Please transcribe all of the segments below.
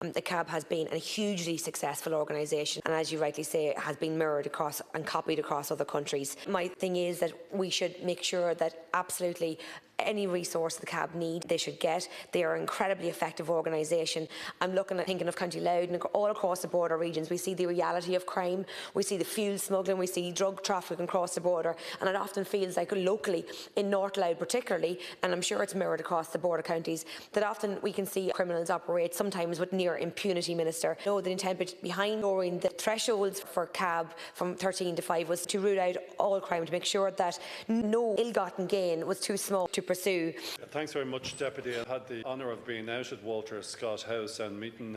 The CAB has been a hugely successful organisation, and as you rightly say, it has been mirrored across and copied across other countries. My thing is that we should make sure that absolutely any resource the CAB need, they should get. They are an incredibly effective organisation. I'm thinking of County Louth and all across the border regions. We see the reality of crime, we see the fuel smuggling, we see drug trafficking across the border, and it often feels like locally, in North Louth particularly, and I'm sure it's mirrored across the border counties, that often we can see criminals operate sometimes with near impunity, Minister. I know the intent behind lowering the thresholds for CAB from 13 to 5 was to rule out all crime, to make sure that no ill-gotten gain was too small to pursue. Thanks very much, Deputy. I had the honour of being out at Walter Scott House and meeting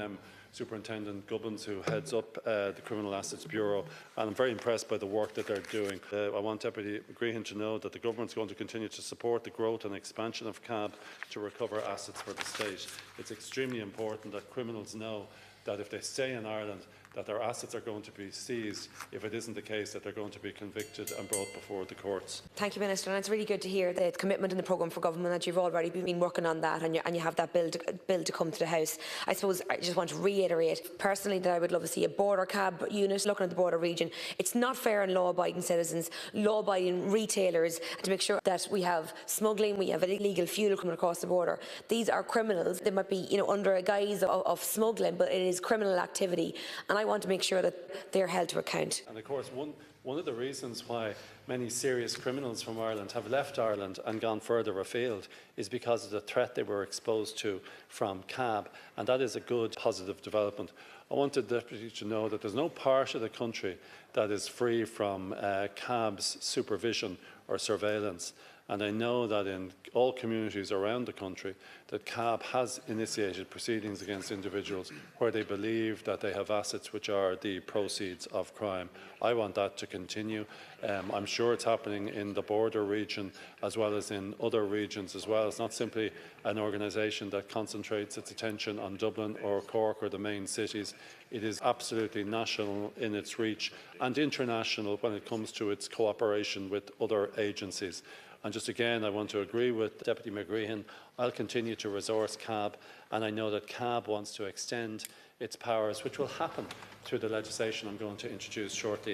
Superintendent Gubbins, who heads up the Criminal Assets Bureau, and I'm very impressed by the work that they're doing. I want Deputy McGreehan to know that the Government is going to continue to support the growth and expansion of CAB to recover assets for the State. It's extremely important that criminals know that if they stay in Ireland, that their assets are going to be seized if it isn't the case that they're going to be convicted and brought before the courts. Thank you, Minister, and it's really good to hear the commitment in the programme for government that you've already been working on that, and you have that bill to come to the House. I suppose I just want to reiterate personally that I would love to see a border CAB unit looking at the border region. It's not fair on law-abiding citizens, law-abiding retailers, to make sure that we have smuggling, we have illegal fuel coming across the border. These are criminals. They might be, under a guise of smuggling, but it is criminal activity, and I want to make sure that they're held to account. And of course, one of the reasons why many serious criminals from Ireland have left Ireland and gone further afield is because of the threat they were exposed to from CAB, and that is a good, positive development. I want the Deputy to know that there's no part of the country that is free from CAB's supervision or surveillance. And I know that in all communities around the country that CAB has initiated proceedings against individuals where they believe that they have assets which are the proceeds of crime. I want that to continue. I'm sure it's happening in the border region as well as in other regions as well. It's not simply an organisation that concentrates its attention on Dublin or Cork or the main cities. It is absolutely national in its reach and international when it comes to its cooperation with other agencies. And just again, I want to agree with Deputy McGreehan. I'll continue to resource CAB, and I know that CAB wants to extend its powers, which will happen through the legislation I'm going to introduce shortly.